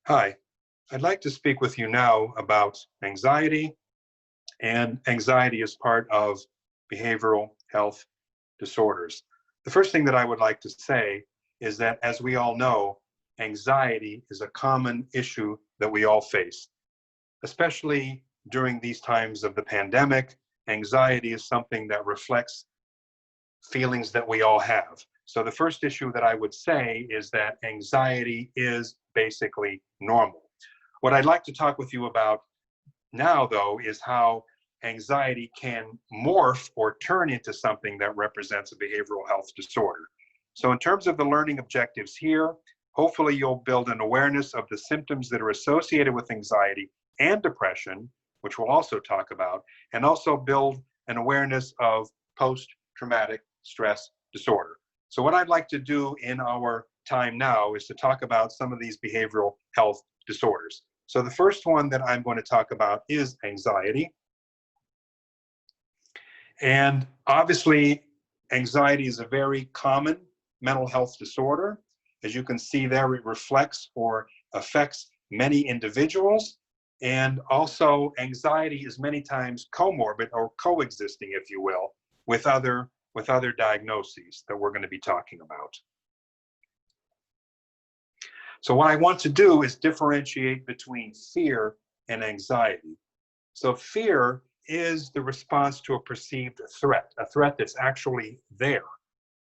Hi, I'd like to speak with you now about anxiety, and anxiety is part of behavioral health disorders. The first thing that I would like to say is that, as we all know, anxiety is a common issue that we all face, especially during these times of the pandemic. Anxiety is something that reflects feelings that we all have. So the first issue that I would say is that anxiety is basically normal. What I'd like to talk with you about now, though, is how anxiety can morph or turn into something that represents a behavioral health disorder. So in terms of the learning objectives here, hopefully you'll build an awareness of the symptoms that are associated with anxiety and depression, which we'll also talk about, and also build an awareness of post-traumatic stress disorder. So what I'd like to do in our time now is to talk about some of these behavioral health disorders. So the first one that I'm going to talk about is anxiety. And obviously, anxiety is a very common mental health disorder. As you can see there, it reflects or affects many individuals. And also, anxiety is many times comorbid or coexisting, if you will, with other diagnoses that we're going to be talking about. So what I want to do is differentiate between fear and anxiety. So fear is the response to a perceived threat, a threat that's actually there.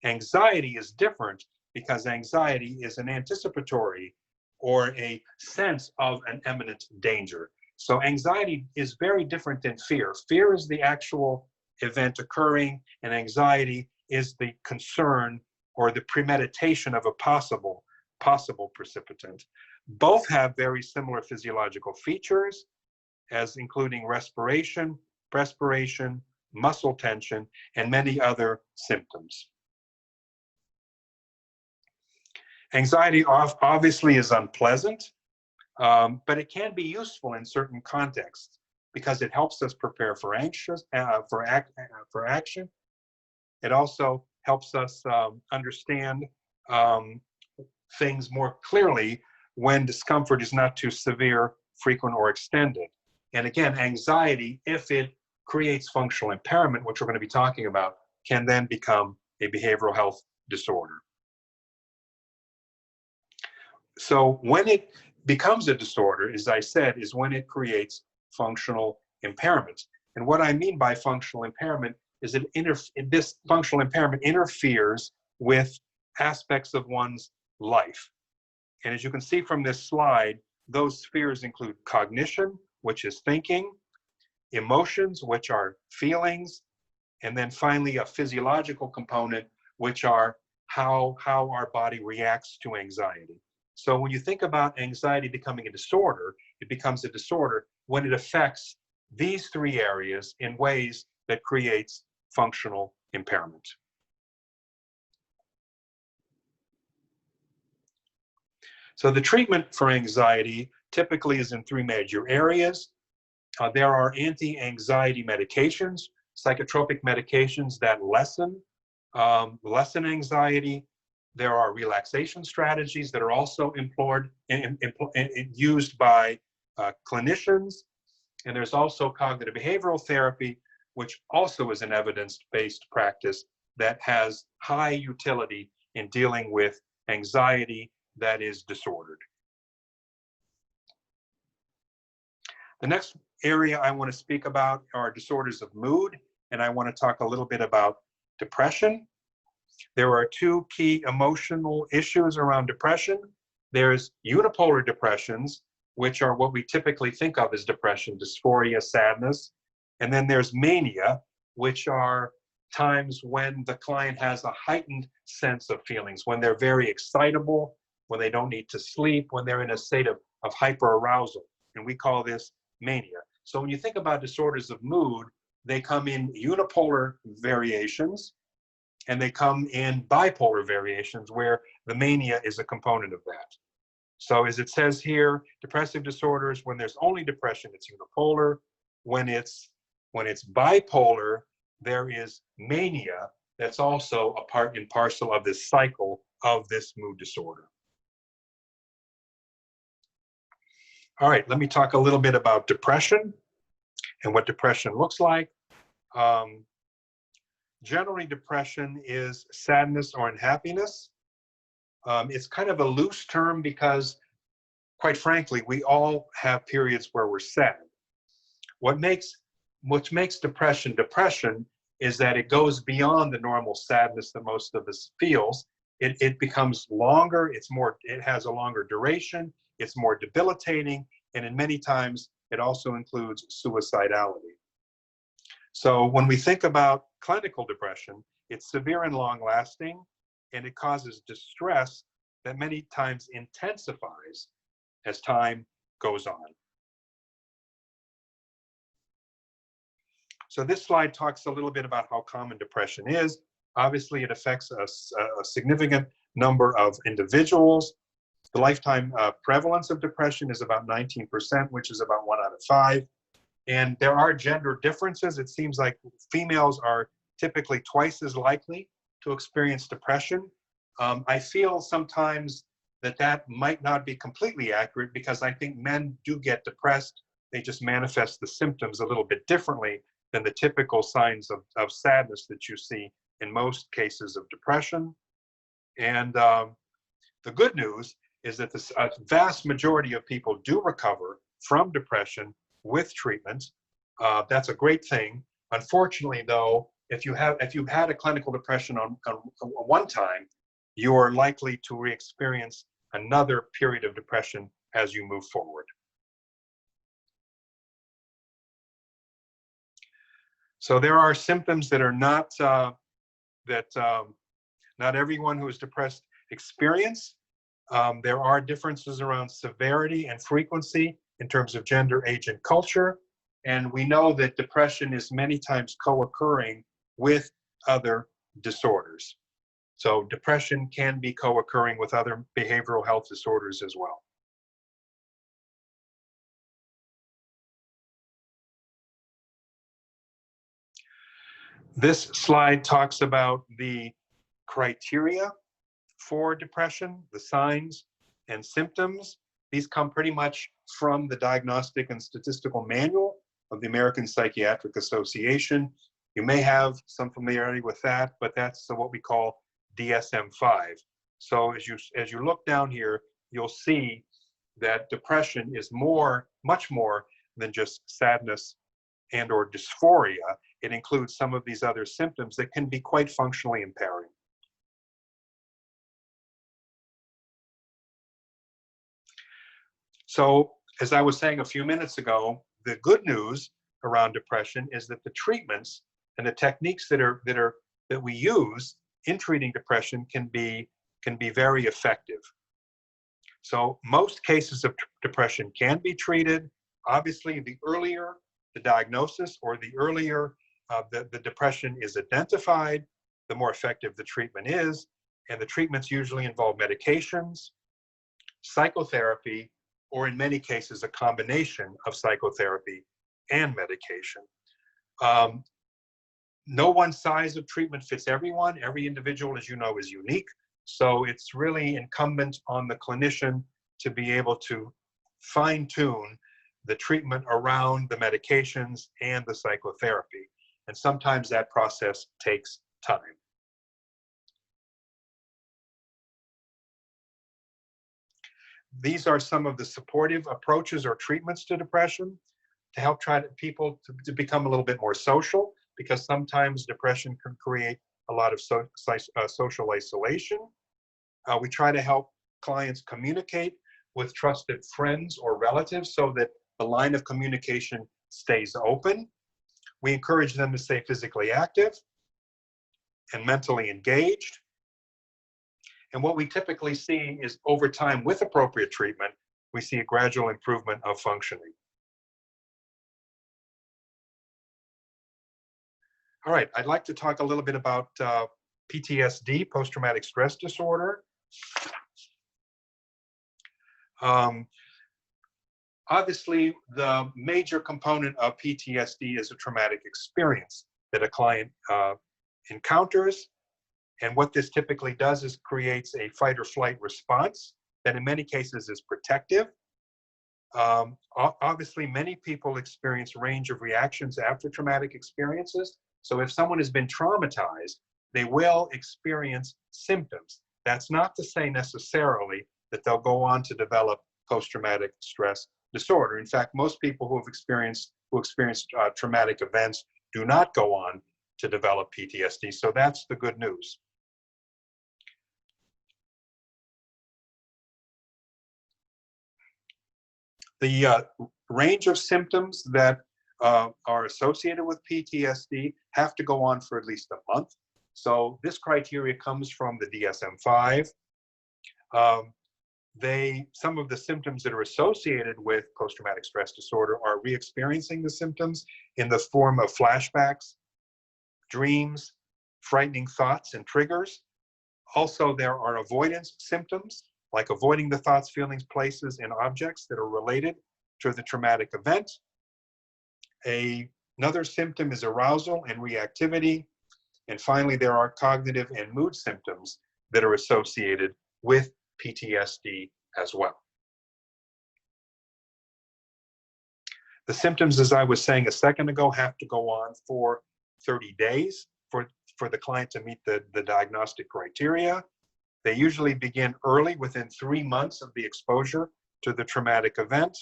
Anxiety is different because anxiety is an anticipatory or a sense of an imminent danger. So anxiety is very different than fear. Fear is the actual event occurring, and anxiety is the concern or the premeditation of a possible precipitant. Both have very similar physiological features, as including respiration, perspiration, muscle tension, and many other symptoms. Anxiety obviously is unpleasant, but it can be useful in certain contexts because it helps us prepare for action. It also helps us understand things more clearly when discomfort is not too severe, frequent, or extended. And again, anxiety, if it creates functional impairment, which we're going to be talking about, can then become a behavioral health disorder. So when it becomes a disorder, as I said, is when it creates functional impairment. And what I mean by functional impairment is that this functional impairment interferes with aspects of one's life. And as you can see from this slide, those spheres include cognition, which is thinking, emotions, which are feelings, and then finally a physiological component, which are how our body reacts to anxiety. So when you think about anxiety becoming a disorder, it becomes a disorder when it affects these three areas in ways that creates functional impairment. So the treatment for anxiety typically is in three major areas. There are anti-anxiety medications, psychotropic medications that lessen anxiety. There are relaxation strategies that are also used by clinicians. And there's also cognitive behavioral therapy, which also is an evidence-based practice that has high utility in dealing with anxiety that is disordered. The next area I want to speak about are disorders of mood, and I want to talk a little bit about depression. There are two key emotional issues around depression. There's unipolar depressions, which are what we typically think of as depression, dysphoria, sadness. And then there's mania, which are times when the client has a heightened sense of feelings, when they're very excitable, when they don't need to sleep, when they're in a state of hyperarousal. And we call this mania. So when you think about disorders of mood, they come in unipolar variations, and they come in bipolar variations where the mania is a component of that. So as it says here, depressive disorders, when there's only depression, it's unipolar. When it's bipolar, there is mania that's also a part and parcel of this cycle of this mood disorder. All right, let me talk a little bit about depression and what depression looks like. Um, Generally, depression is sadness or unhappiness. It's kind of a loose term because, quite frankly, we all have periods where we're sad. What makes depression depression is that it goes beyond the normal sadness that most of us feels. It becomes longer, it has a longer duration, it's more debilitating, and in many times it also includes suicidality. So when we think about clinical depression, it's severe and long lasting, and it causes distress that many times intensifies as time goes on. So this slide talks a little bit about how common depression is. Obviously, it affects a significant number of individuals. The lifetime prevalence of depression is about 19%, which is about 1 out of 5. And there are gender differences. It seems like females are typically twice as likely to experience depression. I feel sometimes that might not be completely accurate because I think men do get depressed. They just manifest the symptoms a little bit differently than the typical signs of sadness that you see in most cases of depression. And the good news is that the vast majority of people do recover from depression with treatment. That's a great thing. Unfortunately, though, if you've had a clinical depression on one time, you are likely to re-experience another period of depression as you move forward. So there are symptoms that are not not everyone who is depressed experience. There are differences around severity and frequency in terms of gender, age, and culture. And we know that depression is many times co-occurring with other disorders. So depression can be co-occurring with other behavioral health disorders as well. This slide talks about the criteria for depression, the signs and symptoms. These come pretty much from the Diagnostic and Statistical Manual of the American Psychiatric Association. You may have some familiarity with that, but that's what we call DSM-5. So as you look down here, you'll see that depression is much more than just sadness and or dysphoria. It includes some of these other symptoms that can be quite functionally impairing. So, as I was saying a few minutes ago, the good news around depression is that the treatments and the techniques that we use in treating depression can be very effective. So, most cases of depression can be treated. Obviously, the earlier the diagnosis or the earlier the depression is identified, the more effective the treatment is. And the treatments usually involve medications, psychotherapy, or in many cases, a combination of psychotherapy and medication. No one size of treatment fits everyone. Every individual, as you know, is unique. So it's really incumbent on the clinician to be able to fine-tune the treatment around the medications and the psychotherapy. And sometimes that process takes time. These are some of the supportive approaches or treatments to depression to help people to become a little bit more social, because sometimes depression can create a lot of social isolation. We try to help clients communicate with trusted friends or relatives so that the line of communication stays open. We encourage them to stay physically active and mentally engaged. And what we typically see is over time, with appropriate treatment, we see a gradual improvement of functioning. All right, I'd like to talk a little bit about PTSD, post-traumatic stress disorder. Obviously, the major component of PTSD is a traumatic experience that a client encounters. And what this typically does is creates a fight or flight response that in many cases is protective. Obviously, many people experience range of reactions after traumatic experiences. So if someone has been traumatized, they will experience symptoms. That's not to say necessarily that they'll go on to develop post-traumatic stress disorder. In fact, most people who experience traumatic events do not go on to develop PTSD. So that's the good news. The range of symptoms that are associated with PTSD have to go on for at least a month. So this criteria comes from the DSM-5. Some of the symptoms that are associated with post-traumatic stress disorder are re-experiencing the symptoms in the form of flashbacks, dreams, frightening thoughts and triggers. Also, there are avoidance symptoms, like avoiding the thoughts, feelings, places, and objects that are related to the traumatic event. Another symptom is arousal and reactivity. And finally, there are cognitive and mood symptoms that are associated with PTSD as well. The symptoms, as I was saying a second ago, have to go on for 30 days for the client to meet the diagnostic criteria. They usually begin early, within 3 months of the exposure to the traumatic event.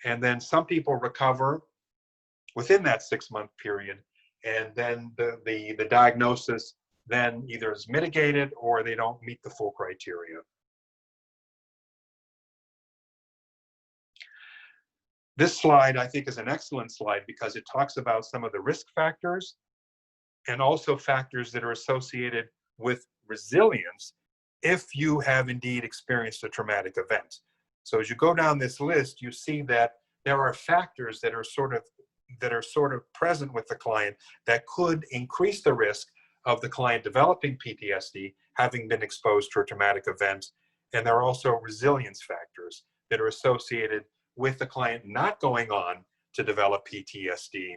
And then some people recover within that 6-month period. And then the diagnosis then either is mitigated or they don't meet the full criteria. This slide, I think, is an excellent slide because it talks about some of the risk factors and also factors that are associated with resilience if you have indeed experienced a traumatic event. So as you go down this list, you see that there are factors that are sort of present with the client that could increase the risk of the client developing PTSD, having been exposed to a traumatic event. And there are also resilience factors that are associated with the client not going on to develop PTSD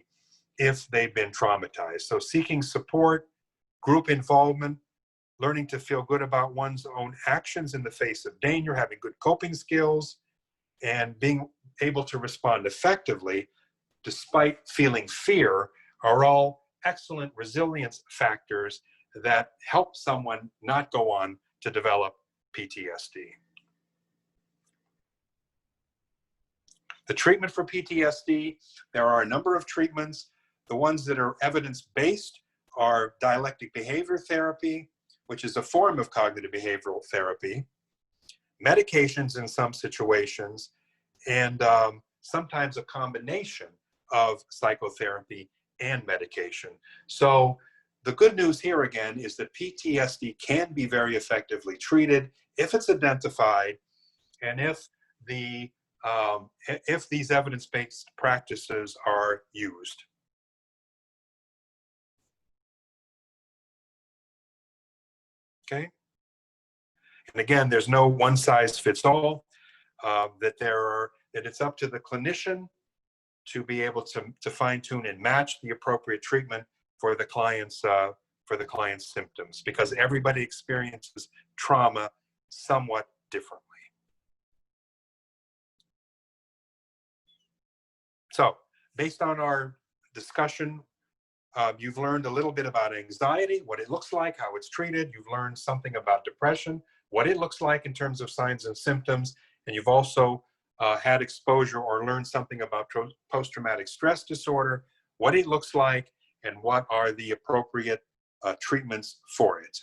if they've been traumatized. So seeking support, group involvement, learning to feel good about one's own actions in the face of danger, having good coping skills, and being able to respond effectively despite feeling fear are all excellent resilience factors that help someone not go on to develop PTSD. The treatment for PTSD, there are a number of treatments. The ones that are evidence-based are dialectic behavior therapy, which is a form of cognitive behavioral therapy, medications in some situations, and sometimes a combination of psychotherapy and medication. So the good news here again is that PTSD can be very effectively treated if it's identified and if these evidence-based practices are used. Okay. And again, there's no one size fits all. That it's up to the clinician to be able to fine tune and match the appropriate treatment for the client's symptoms, because everybody experiences trauma somewhat differently. So, based on our discussion, you've learned a little bit about anxiety, what it looks like, how it's treated. You've learned something about depression, what it looks like in terms of signs and symptoms, and you've also had exposure or learned something about post-traumatic stress disorder, what it looks like, and what are the appropriate treatments for it.